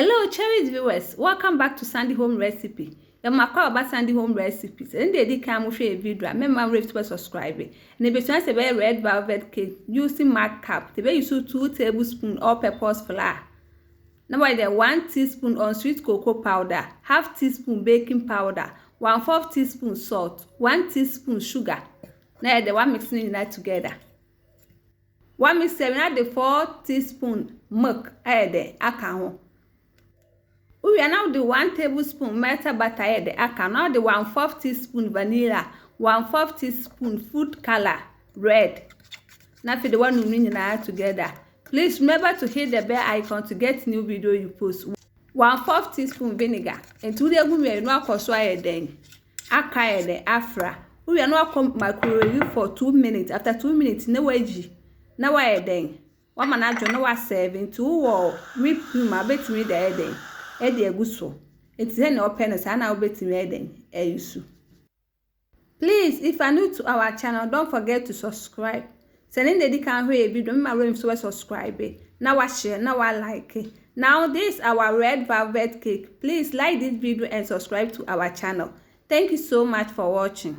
Hello, cherished viewers. Welcome back to Sandy Home Recipe. You're my call about Sandy Home Recipes. And they did come with a video. Remember to subscribe. And if you want to buy red velvet cake using mark cup, they use 2 tablespoons all-purpose flour. Now I there 1 teaspoon unsweetened cocoa powder, half teaspoon baking powder, 1/4 teaspoon salt, 1 teaspoon sugar. Now the one mixing that together. One mixer, now the 4 teaspoon milk. There, we are now the 1 tablespoon melted butter. Now the 1/4 teaspoon vanilla, 1/4 teaspoon food color red. Now for the one we together. Please remember to hit the bell icon to get new video you post. 1/4 teaspoon vinegar. And today we are not going to afra. We are not going to microwave for 2 minutes. After 2 minutes, no way. Now I then. One man I know was serving 2 or whip my bet me the then. Eddie Aguso. It's then open as an albeit wedding. Please, if you're new to our channel, don't forget to subscribe. Sending the can hear video, my room so subscribe. Now I share, now I like it. Now this is our red velvet cake. Please like this video and subscribe to our channel. Thank you so much for watching.